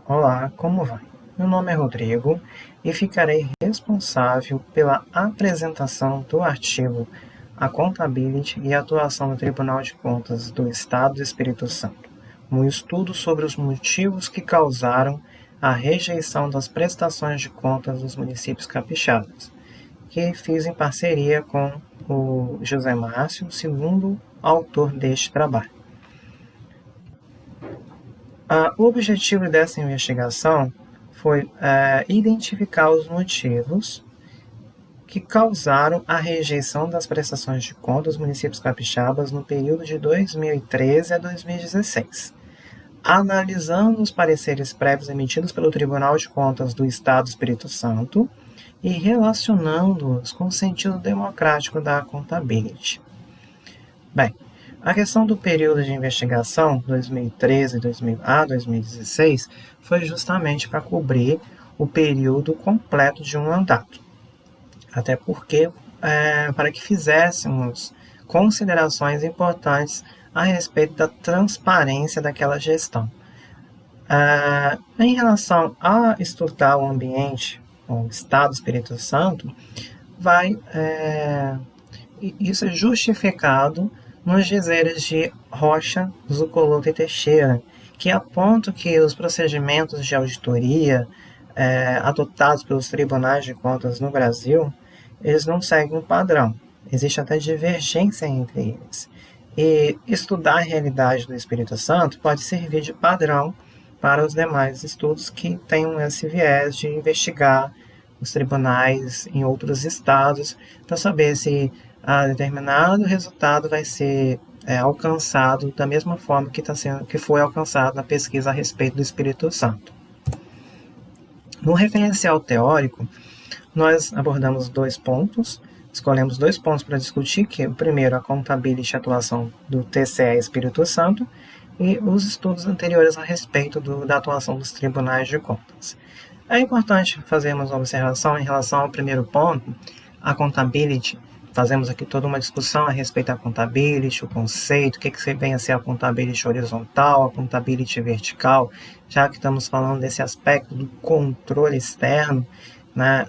Olá, como vai? Meu nome é Rodrigo e ficarei responsável pela apresentação do artigo Accountability e Atuação do Tribunal de Contas do Estado do Espírito Santo, um estudo sobre os motivos que causaram a rejeição das prestações de contas dos municípios capixabas, que fiz em parceria com o José Márcio, segundo autor deste trabalho. O objetivo dessa investigação foi identificar os motivos que causaram a rejeição das prestações de contas dos municípios capixabas no período de 2013 a 2016, analisando os pareceres prévios emitidos pelo Tribunal de Contas do Estado do Espírito Santo e relacionando-os com o sentido democrático da accountability. Bem, a questão do período de investigação, 2013 a 2016, foi justamente para cobrir o período completo de um mandato. Até porque, para que fizéssemos considerações importantes a respeito da transparência daquela gestão. Em relação a estudar o ambiente, o Estado do Espírito Santo, isso é justificado nos dizeres de Rocha, Zucoloto e Teixeira, que apontam que os procedimentos de auditoria adotados pelos tribunais de contas no Brasil, eles não seguem um padrão. Existe até divergência entre eles. E estudar a realidade do Espírito Santo pode servir de padrão para os demais estudos que tenham esse viés de investigar os tribunais em outros estados para saber se determinado resultado vai ser alcançado da mesma forma que foi alcançado na pesquisa a respeito do Espírito Santo. No referencial teórico, nós abordamos 2 pontos, escolhemos 2 pontos para discutir, que é o primeiro, a accountability e atuação do TCE Espírito Santo, e os estudos anteriores a respeito da atuação dos tribunais de contas. É importante fazermos uma observação em relação ao primeiro ponto, a accountability. Fazemos aqui toda uma discussão a respeito da accountability, o conceito, o que vem a ser a accountability horizontal, a accountability vertical, já que estamos falando desse aspecto do controle externo, né,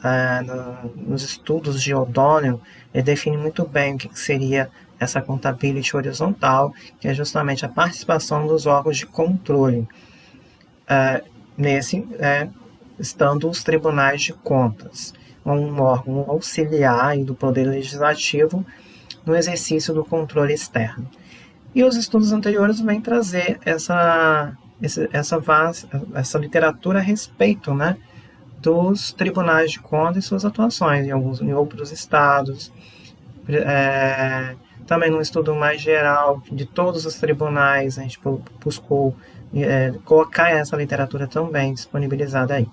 nos estudos de O'Donnell, ele define muito bem o que seria essa accountability horizontal, que é justamente a participação dos órgãos de controle, estando os tribunais de contas, um órgão auxiliar do Poder Legislativo no exercício do controle externo. E os estudos anteriores vêm trazer essa literatura a respeito, né, dos tribunais de contas e suas atuações em outros estados. Também num estudo mais geral de todos os tribunais, a gente buscou colocar essa literatura também disponibilizada aí.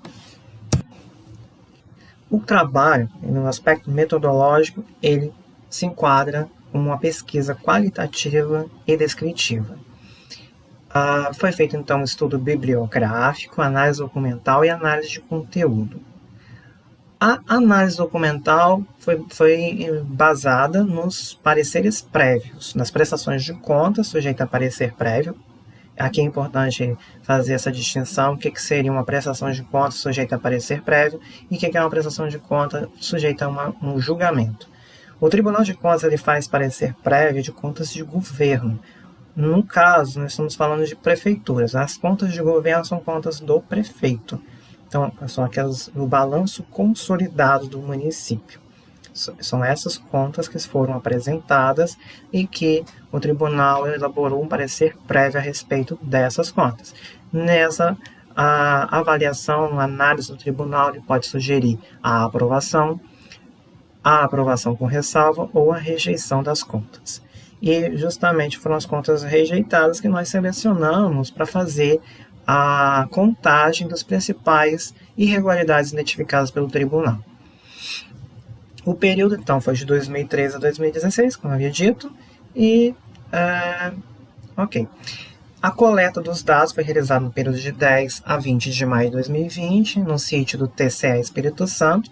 O trabalho, no aspecto metodológico, ele se enquadra como uma pesquisa qualitativa e descritiva. Foi feito, então, um estudo bibliográfico, análise documental e análise de conteúdo. A análise documental foi basada nos pareceres prévios, nas prestações de contas sujeita a parecer prévio. Aqui é importante fazer essa distinção, o que seria uma prestação de conta sujeita a parecer prévio e o que é uma prestação de conta sujeita a um julgamento. O Tribunal de Contas ele faz parecer prévio de contas de governo. No caso, nós estamos falando de prefeituras. As contas de governo são contas do prefeito. Então, são aquelas do balanço consolidado do município. São essas contas que foram apresentadas e que o tribunal elaborou um parecer prévio a respeito dessas contas. Nessa avaliação, análise do tribunal, ele pode sugerir a aprovação com ressalva ou a rejeição das contas. E justamente foram as contas rejeitadas que nós selecionamos para fazer a contagem das principais irregularidades identificadas pelo tribunal. O período, então, foi de 2013 a 2016, como eu havia dito, e, a coleta dos dados foi realizada no período de 10 a 20 de maio de 2020, no sítio do TCE Espírito Santo.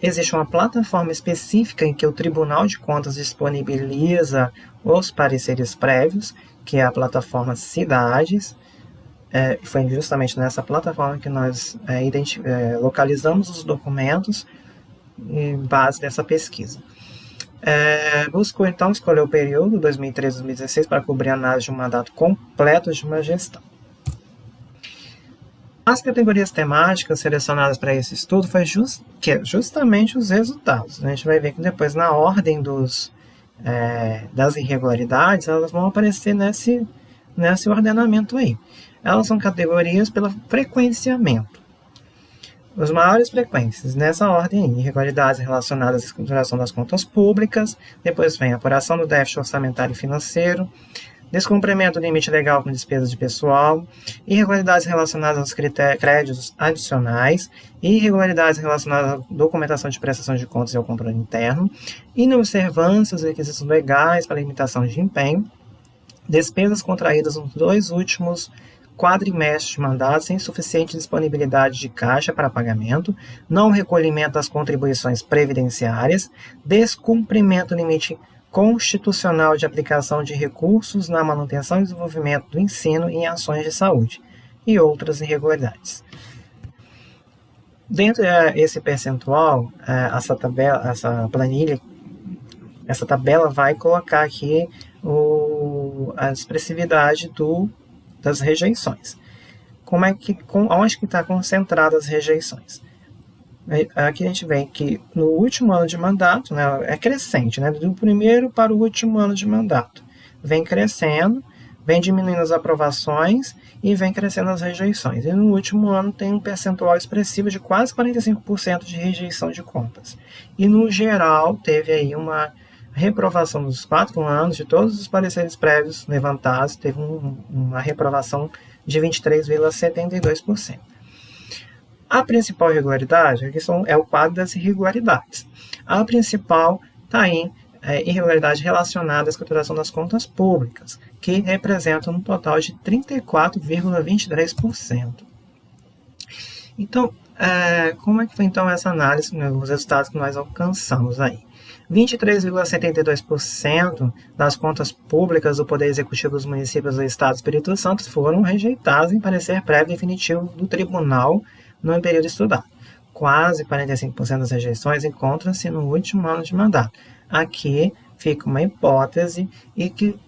Existe uma plataforma específica em que o Tribunal de Contas disponibiliza os pareceres prévios, que é a plataforma Cidades. foi justamente nessa plataforma que nós localizamos os documentos em base dessa pesquisa. Buscou então escolher o período 2013-2016 para cobrir a análise de um mandato completo de uma gestão. As categorias temáticas selecionadas para esse estudo foi justamente os resultados. A gente vai ver que depois, na ordem das irregularidades, elas vão aparecer nesse ordenamento aí. Elas são categorias pelo frequenciamento. As maiores frequências, nessa ordem aí, irregularidades relacionadas à escrituração das contas públicas, depois vem a apuração do déficit orçamentário e financeiro, descumprimento do limite legal com despesas de pessoal, irregularidades relacionadas aos créditos adicionais, irregularidades relacionadas à documentação de prestação de contas e ao controle interno, inobservâncias dos requisitos legais para limitação de empenho, despesas contraídas nos 2 últimos quadrimestres de mandato sem suficiente disponibilidade de caixa para pagamento, não recolhimento das contribuições previdenciárias, descumprimento do limite constitucional de aplicação de recursos na manutenção e desenvolvimento do ensino e em ações de saúde, e outras irregularidades. Dentro desse percentual, essa tabela vai colocar aqui a expressividade das rejeições. Onde que está concentrada as rejeições? Aqui a gente vê que no último ano de mandato, né, é crescente, né, do primeiro para o último ano de mandato. Vem crescendo, vem diminuindo as aprovações e vem crescendo as rejeições. E no último ano tem um percentual expressivo de quase 45% de rejeição de contas. E no geral teve aí uma reprovação dos 4 anos, de todos os pareceres prévios levantados, teve uma reprovação de 23,72%. A principal irregularidade aqui é o quadro das irregularidades. A principal está em irregularidade relacionada à escrituração das contas públicas, que representam um total de 34,23%. Então, como é que foi então essa análise, né, os resultados que nós alcançamos aí? 23,72% das contas públicas do Poder Executivo dos municípios do Estado do Espírito Santo foram rejeitadas em parecer prévio definitivo do Tribunal no período estudado. Quase 45% das rejeições encontram-se no último ano de mandato. Aqui fica uma hipótese e que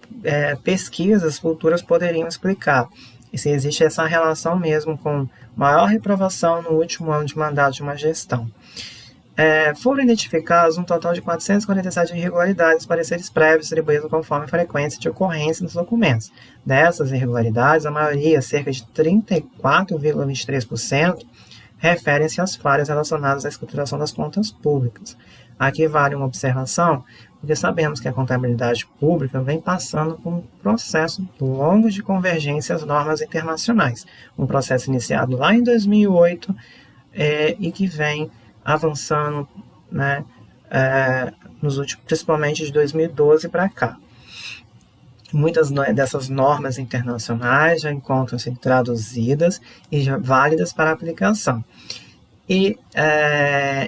pesquisas futuras poderiam explicar. E se existe essa relação mesmo com maior reprovação no último ano de mandato de uma gestão. Foram identificados um total de 447 irregularidades, pareceres prévios distribuídos conforme a frequência de ocorrência dos documentos. Dessas irregularidades, a maioria, cerca de 34,23%, referem-se às falhas relacionadas à escrituração das contas públicas. Aqui vale uma observação, porque sabemos que a contabilidade pública vem passando por um processo longo de convergência às normas internacionais. Um processo iniciado lá em 2008 e que vem avançando, né, principalmente de 2012 para cá. Muitas dessas normas internacionais já encontram-se traduzidas e já válidas para aplicação. E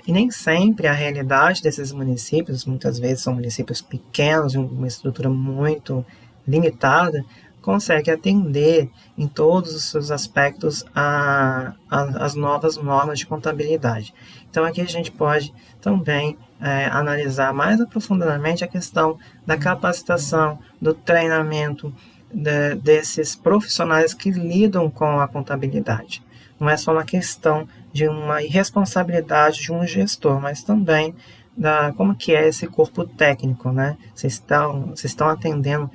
nem sempre a realidade desses municípios, muitas vezes são municípios pequenos, de uma estrutura muito limitada, consegue atender em todos os seus aspectos as novas normas de contabilidade. Então aqui a gente pode também analisar mais aprofundadamente a questão da capacitação, do treinamento desses profissionais que lidam com a contabilidade. Não é só uma questão de uma irresponsabilidade de um gestor, mas também como que é esse corpo técnico, né? Vocês estão atendendo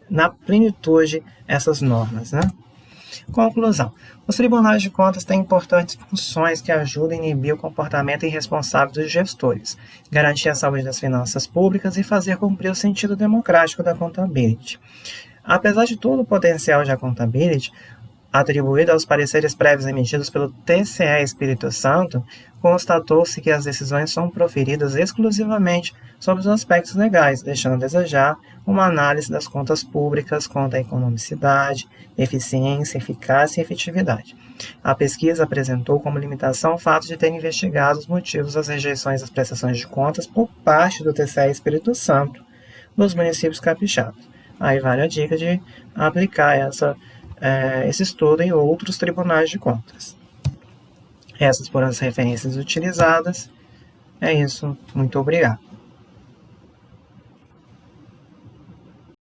na plenitude essas normas, né? Conclusão. Os tribunais de contas têm importantes funções que ajudam a inibir o comportamento irresponsável dos gestores, garantir a saúde das finanças públicas e fazer cumprir o sentido democrático da accountability. Apesar de todo o potencial de accountability atribuído aos pareceres prévios emitidos pelo TCE Espírito Santo, constatou-se que as decisões são proferidas exclusivamente sobre os aspectos legais, deixando a desejar uma análise das contas públicas quanto à economicidade, eficiência, eficácia e efetividade. A pesquisa apresentou como limitação o fato de ter investigado os motivos das rejeições das prestações de contas por parte do TCE Espírito Santo nos municípios capixabas. aí vale a dica de aplicar esse estudo em outros tribunais de contas. Essas foram as referências utilizadas. É isso, muito obrigado.